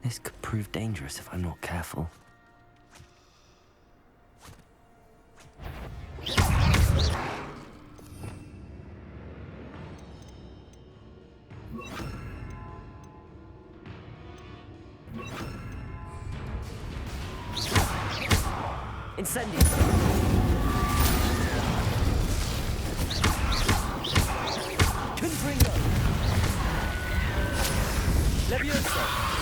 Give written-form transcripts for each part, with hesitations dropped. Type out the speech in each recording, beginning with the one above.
This could prove dangerous if I'm not careful. Incendio! Confringo! Levioso!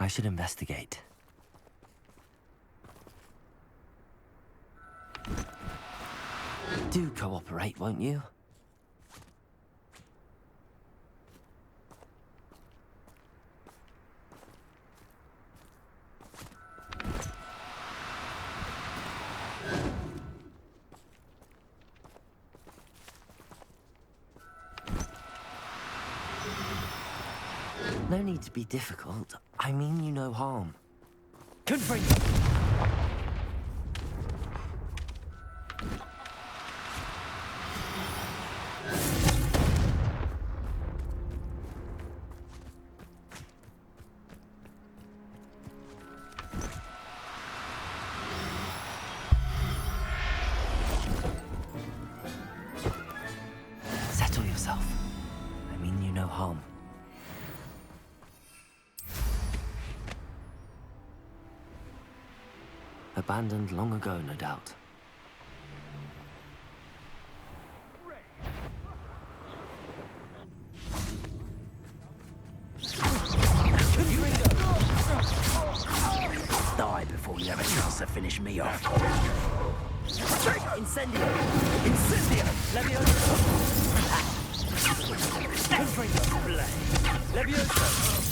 I should investigate. Do cooperate, won't you? No need to be difficult. I mean you no harm. Confringo! Settle yourself. I mean you no harm. Abandoned long ago, no doubt. Die before you have a chance to finish me off. Incendio! Incendio! Levioso! Confringo! Levioso!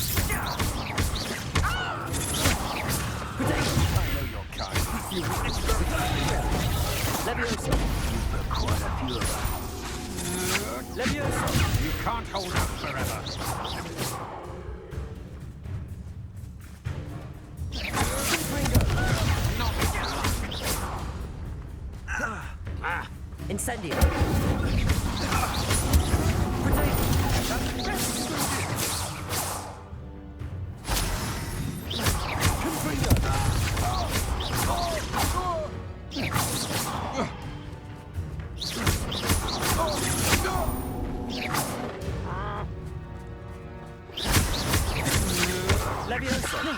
Levioso! You've got quite a few of them. Levioso! You can't hold out forever. Incendio! Levioso!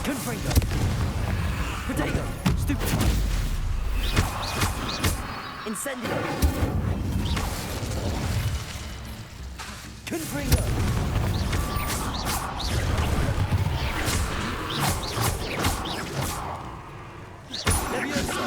Confringo! Potato! Stupefy! Incendio! Confringo! Levioso!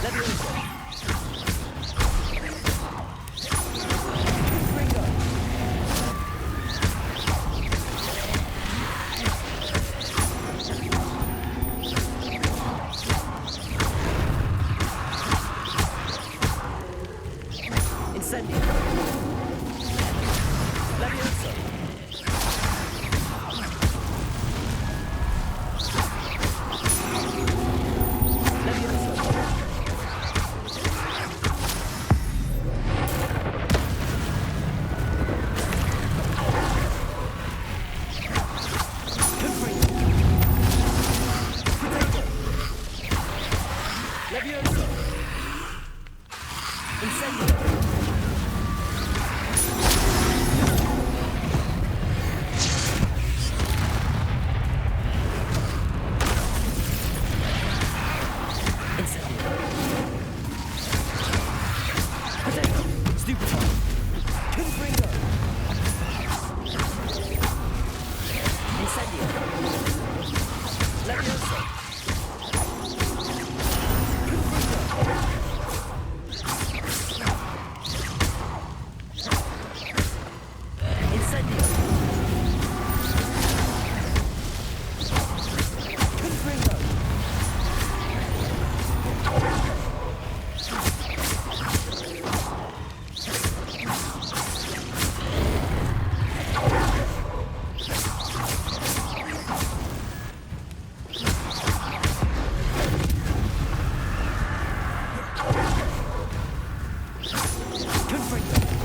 Levioso. Confringo. Incendio. Levioso. Levioso. Incendio. Incendio. Potato. Stupefy. Confringo. Incendio. Levioso. Incendio. Confringo. Confringo.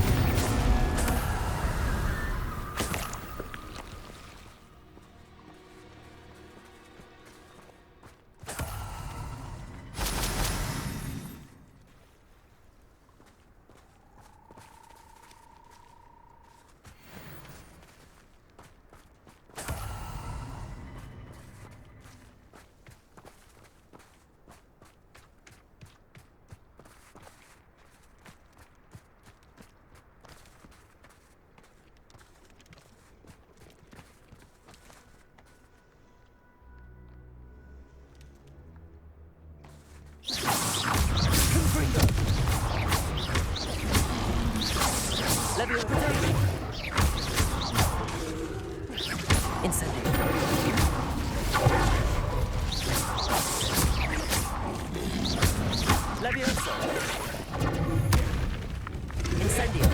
Confringo. Levioso. Incendio. Levioso. Incendio.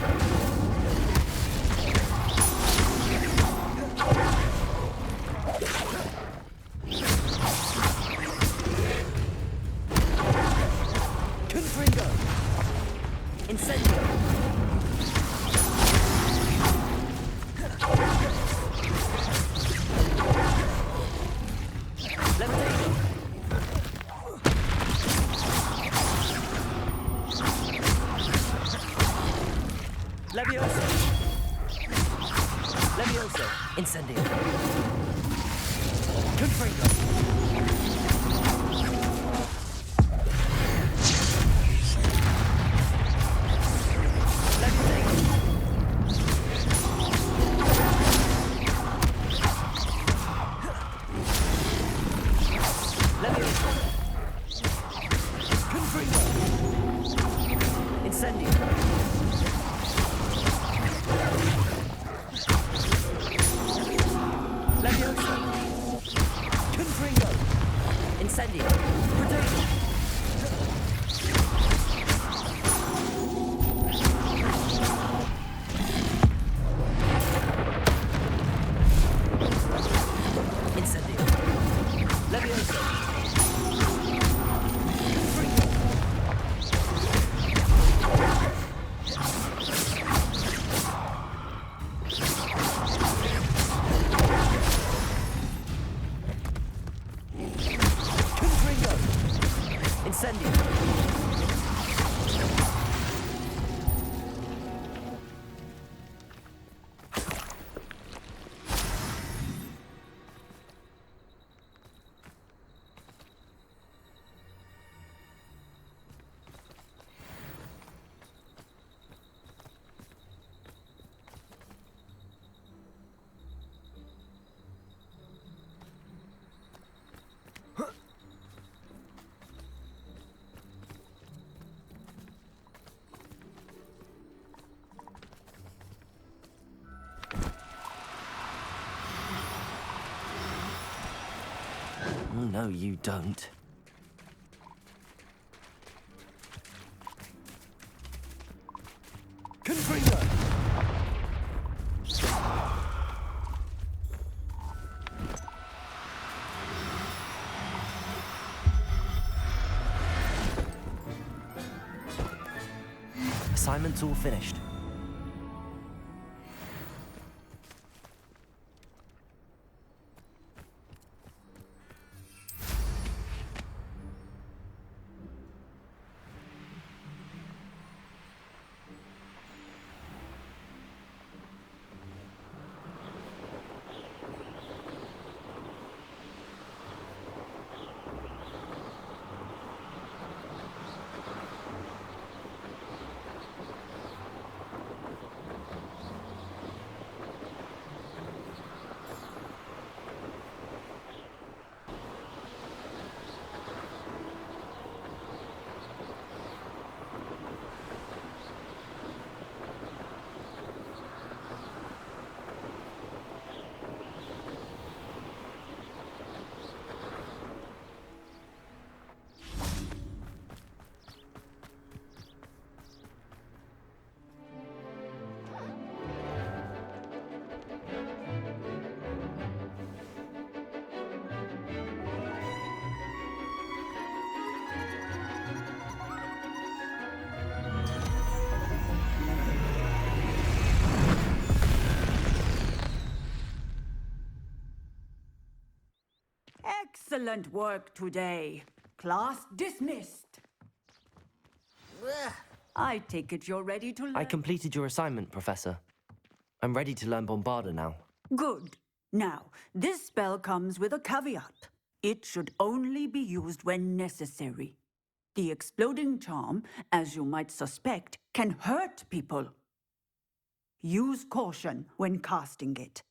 Confringo. Incendio. Levitation. Levioso. Levioso. Incendio. Confringo. Levioso. Confringo. Incendio. Levioso. Confringo. Incendio. Potato. Incendio. Levioso. Confringo. Confringo. Incendio. no, you don't. Confringo! Assignment's all finished. Excellent work today. Class dismissed. I take it you're ready to learn. I completed your assignment, Professor. I'm ready to learn Bombarda now. Good. Now, this spell comes with a caveat. It should only be used when necessary. The exploding charm, as you might suspect, can hurt people. Use caution when casting it.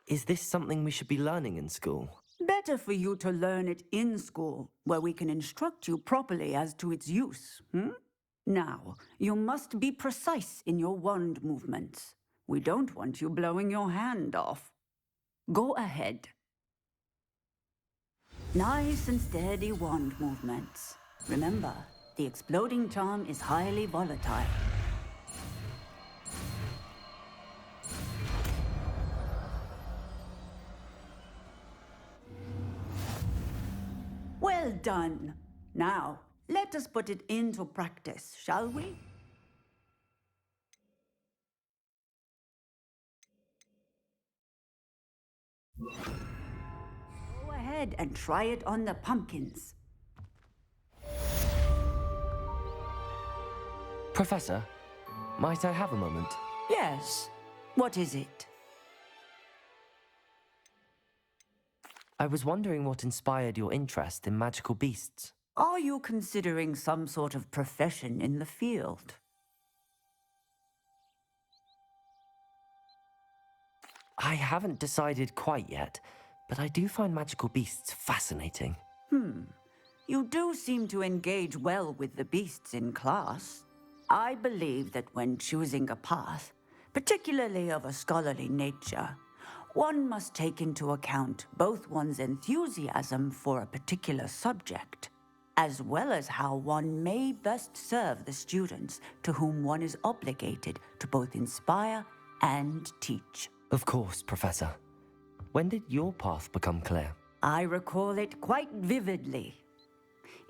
Is this something we should be learning in school? Better for you to learn it in school, where we can instruct you properly as to its use. Now, you must be precise in your wand movements. We don't want you blowing your hand off. Go ahead. Nice and steady wand movements. Remember, the exploding charm is highly volatile. Well done. Now, let us put it into practice, shall we? Go ahead and try it on the pumpkins. Professor, might I have a moment? Yes. What is it? I was wondering what inspired your interest in magical beasts. Are you considering some sort of profession in the field? I haven't decided quite yet, but I do find magical beasts fascinating. You do seem to engage well with the beasts in class. I believe that when choosing a path, particularly of a scholarly nature, one must take into account both one's enthusiasm for a particular subject, as well as how one may best serve the students to whom one is obligated to both inspire and teach. Of course, Professor. When did your path become clear? I recall it quite vividly.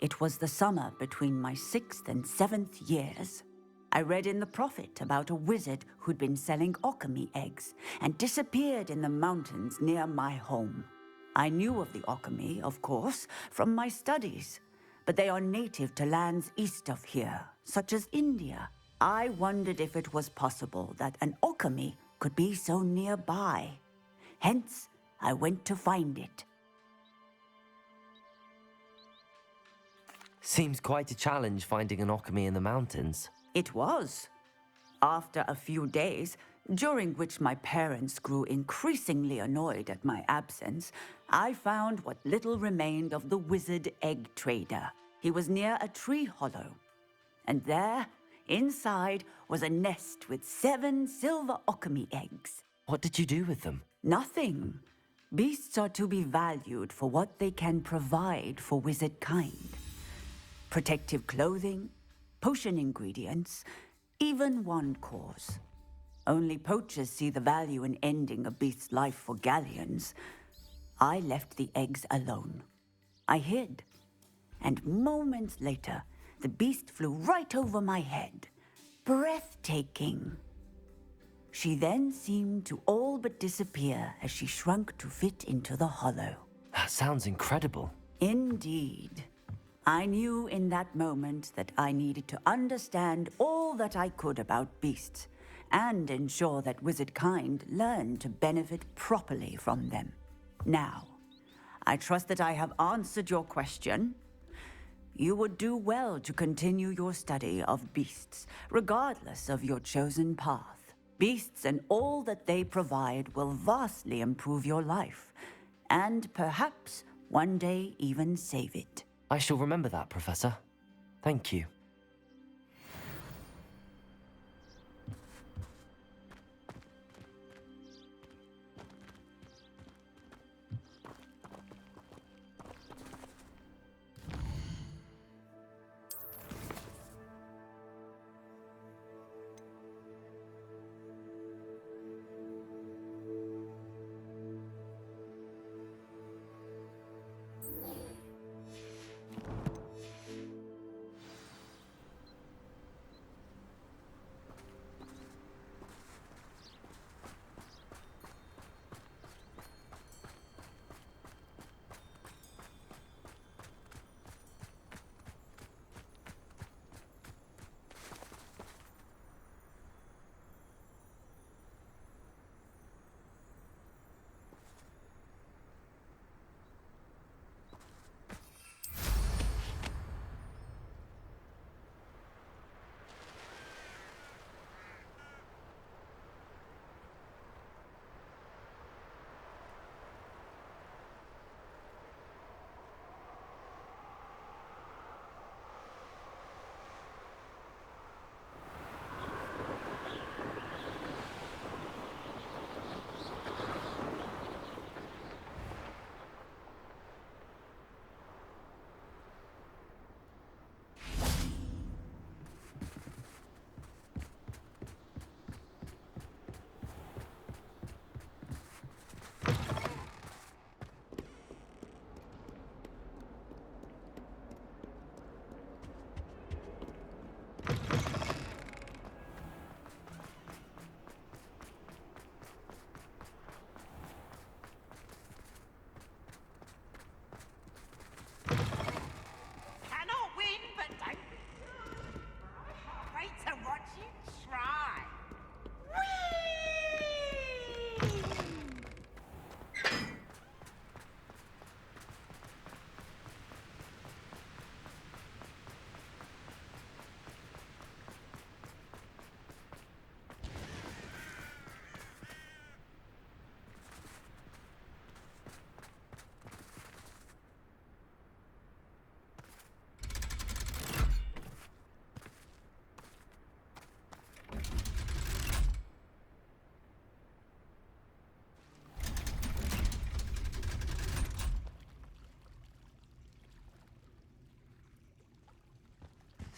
It was the summer between my 6th and 7th years. I read in the Prophet about a wizard who'd been selling alchemy eggs and disappeared in the mountains near my home. I knew of the alchemy, of course, from my studies, but they are native to lands east of here, such as India. I wondered if it was possible that an alchemy could be so nearby. Hence, I went to find it. Seems quite a challenge finding an alchemy in the mountains. It was. After a few days, during which my parents grew increasingly annoyed at my absence, I found what little remained of the wizard egg trader. He was near a tree hollow, and there, inside, was a nest with 7 silver okami eggs. What did you do with them? Nothing. Beasts are to be valued for what they can provide for wizard kind. Protective clothing, potion ingredients, even wand cores. Only poachers see the value in ending a beast's life for galleons. I left the eggs alone. I hid. And moments later, the beast flew right over my head. Breathtaking. She then seemed to all but disappear as she shrunk to fit into the hollow. That sounds incredible. Indeed. I knew in that moment that I needed to understand all that I could about beasts and ensure that wizard kind learned to benefit properly from them. Now, I trust that I have answered your question. You would do well to continue your study of beasts, regardless of your chosen path. Beasts and all that they provide will vastly improve your life, and perhaps one day even save it. I shall remember that, Professor. Thank you.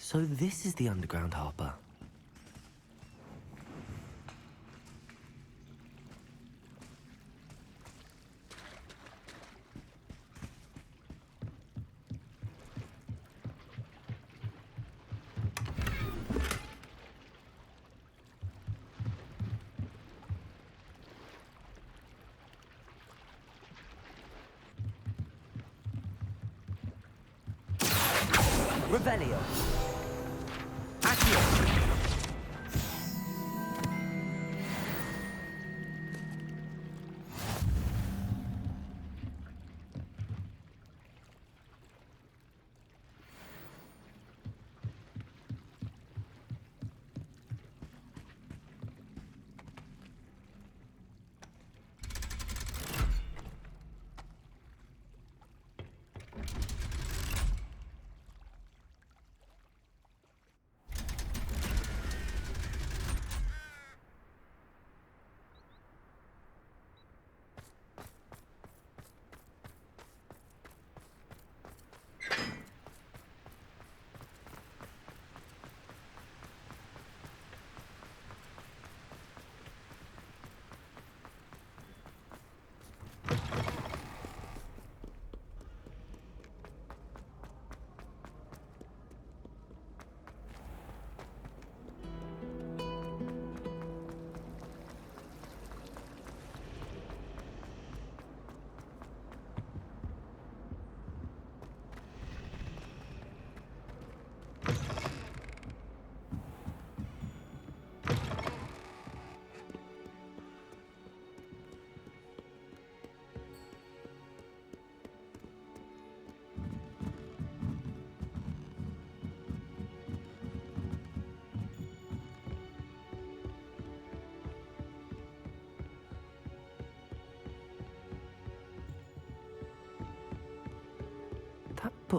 So this is the underground harbor. Revelio. Accio.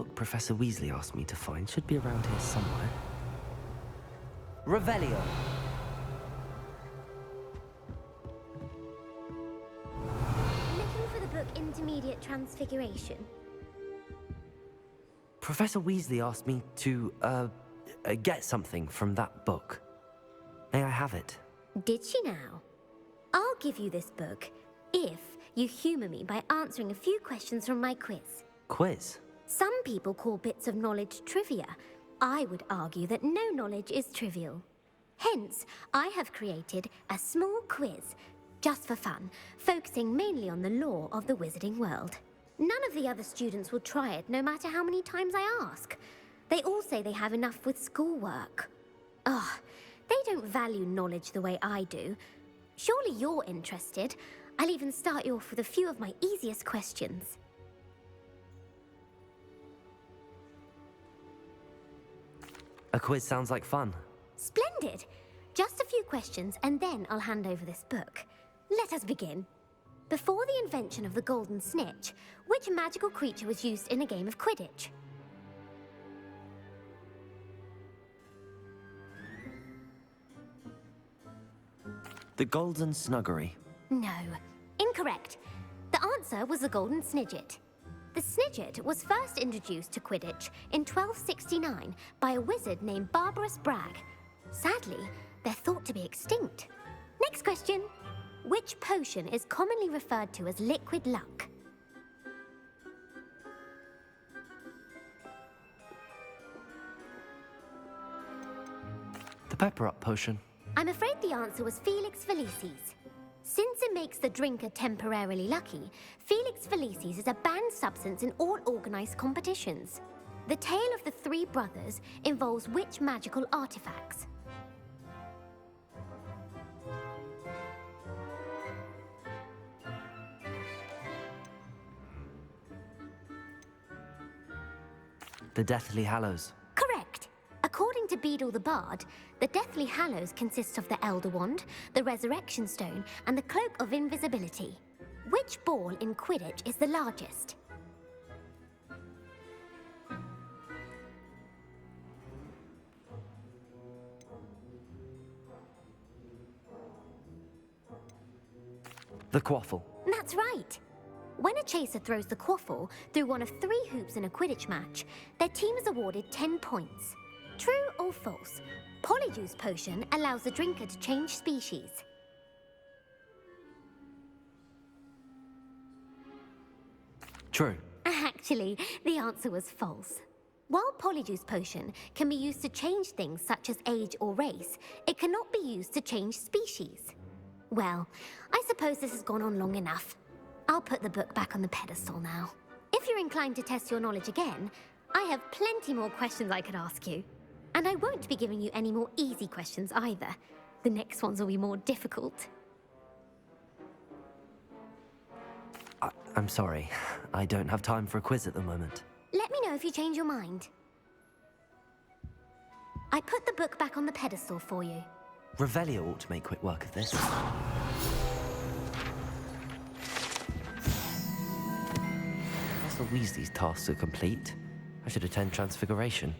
book Professor Weasley asked me to find should be around here somewhere. Revelio. Looking for the book Intermediate Transfiguration. Professor Weasley asked me to, get something from that book. May I have it? Did she now? I'll give you this book if you humor me by answering a few questions from my quiz. Quiz? Some people call bits of knowledge trivia. I would argue that no knowledge is trivial. Hence, I have created a small quiz, just for fun, focusing mainly on the lore of the wizarding world. None of the other students will try it, no matter how many times I ask. They all say they have enough with schoolwork. Ugh, they don't value knowledge the way I do. Surely you're interested. I'll even start you off with a few of my easiest questions. A quiz sounds like fun. Splendid! Just a few questions, and then I'll hand over this book. Let us begin. Before the invention of the golden snitch, which magical creature was used in a game of Quidditch? The Golden Snuggery. No. Incorrect. The answer was the golden snidget. The snidget was first introduced to Quidditch in 1269 by a wizard named Barbarous Bragg. Sadly, they're thought to be extinct. Next question. Which potion is commonly referred to as liquid luck? The Pepper Up potion. I'm afraid the answer was Felix Felicis. Since it makes the drinker temporarily lucky, Felix Felicis is a banned substance in all organized competitions. The tale of the three brothers involves which magical artifacts? The Deathly Hallows. Correct. According to Beadle the Bard, the Deathly Hallows consists of the Elder Wand, the Resurrection Stone, and the Cloak of Invisibility. Which ball in Quidditch is the largest? The Quaffle. That's right. When a chaser throws the quaffle through one of 3 hoops in a Quidditch match, their team is awarded 10 points. True or false? Polyjuice potion allows the drinker to change species. True. Actually, the answer was false. While Polyjuice potion can be used to change things such as age or race, it cannot be used to change species. Well, I suppose this has gone on long enough. I'll put the book back on the pedestal now. If you're inclined to test your knowledge again, I have plenty more questions I could ask you. And I won't be giving you any more easy questions either. The next ones will be more difficult. I'm sorry. I don't have time for a quiz at the moment. Let me know if you change your mind. I put the book back on the pedestal for you. Revelio ought to make quick work of this. Professor Weasley's tasks are complete. I should attend Transfiguration.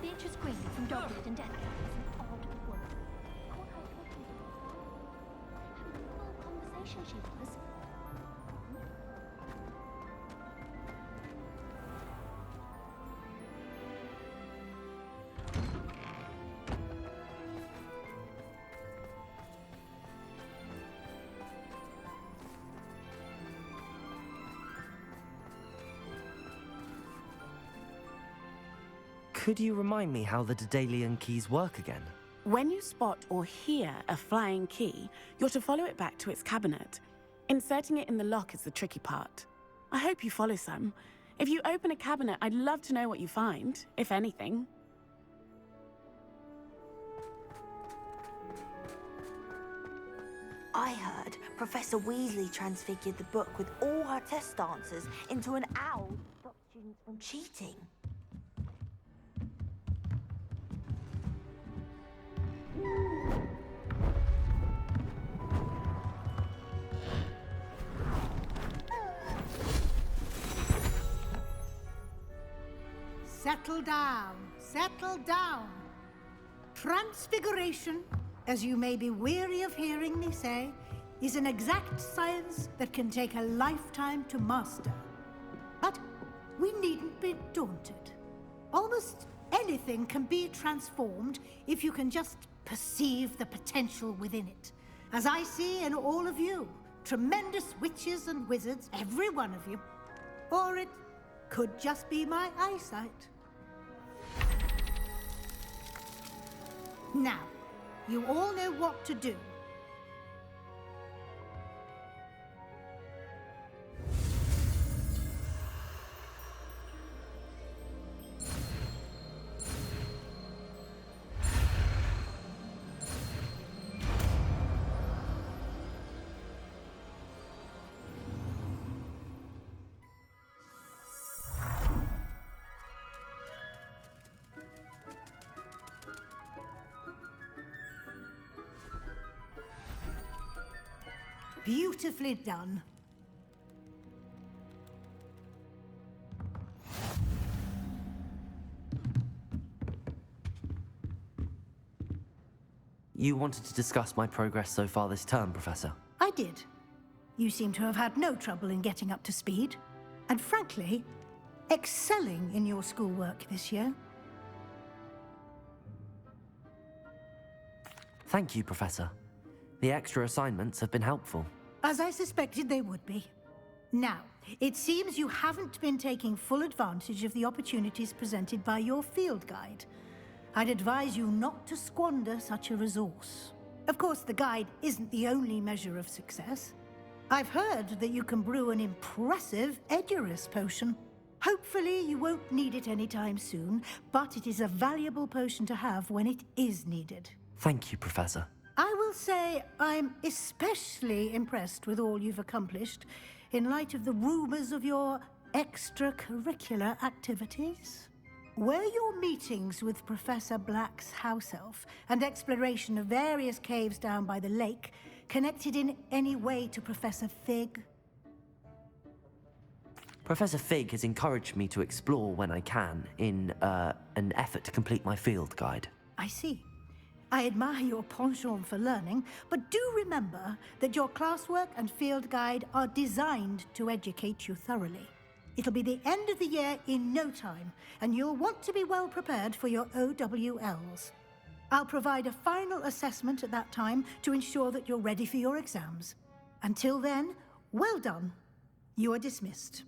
Beatrice Green from Dogwood and Death Cats is an odd woman. Caught her talking to her father. Having a full conversation she was. Could you remind me how the Daedalian keys work again? When you spot or hear a flying key, you're to follow it back to its cabinet. Inserting it in the lock is the tricky part. I hope you follow some. If you open a cabinet, I'd love to know what you find, if anything. I heard Professor Weasley transfigured the book with all her test answers into an owl to stop students from cheating. Settle down, settle down. Transfiguration, as you may be weary of hearing me say, is an exact science that can take a lifetime to master. But we needn't be daunted. Almost anything can be transformed if you can just perceive the potential within it. As I see in all of you, tremendous witches and wizards, every one of you. Or it could just be my eyesight. Now, you all know what to do. Beautifully done. You wanted to discuss my progress so far this term, Professor. I did. You seem to have had no trouble in getting up to speed. And frankly, excelling in your schoolwork this year. Thank you, Professor. The extra assignments have been helpful. As I suspected they would be. Now, it seems you haven't been taking full advantage of the opportunities presented by your field guide. I'd advise you not to squander such a resource. Of course, the guide isn't the only measure of success. I've heard that you can brew an impressive Edurus potion. Hopefully, you won't need it anytime soon, but it is a valuable potion to have when it is needed. Thank you, Professor. I will say I'm especially impressed with all you've accomplished in light of the rumors of your extracurricular activities. Were your meetings with Professor Black's house elf and exploration of various caves down by the lake connected in any way to Professor Fig? Professor Fig has encouraged me to explore when I can in an effort to complete my field guide. I see. I admire your penchant for learning, but do remember that your classwork and field guide are designed to educate you thoroughly. It'll be the end of the year in no time, and you'll want to be well prepared for your OWLs. I'll provide a final assessment at that time to ensure that you're ready for your exams. Until then, well done. You are dismissed.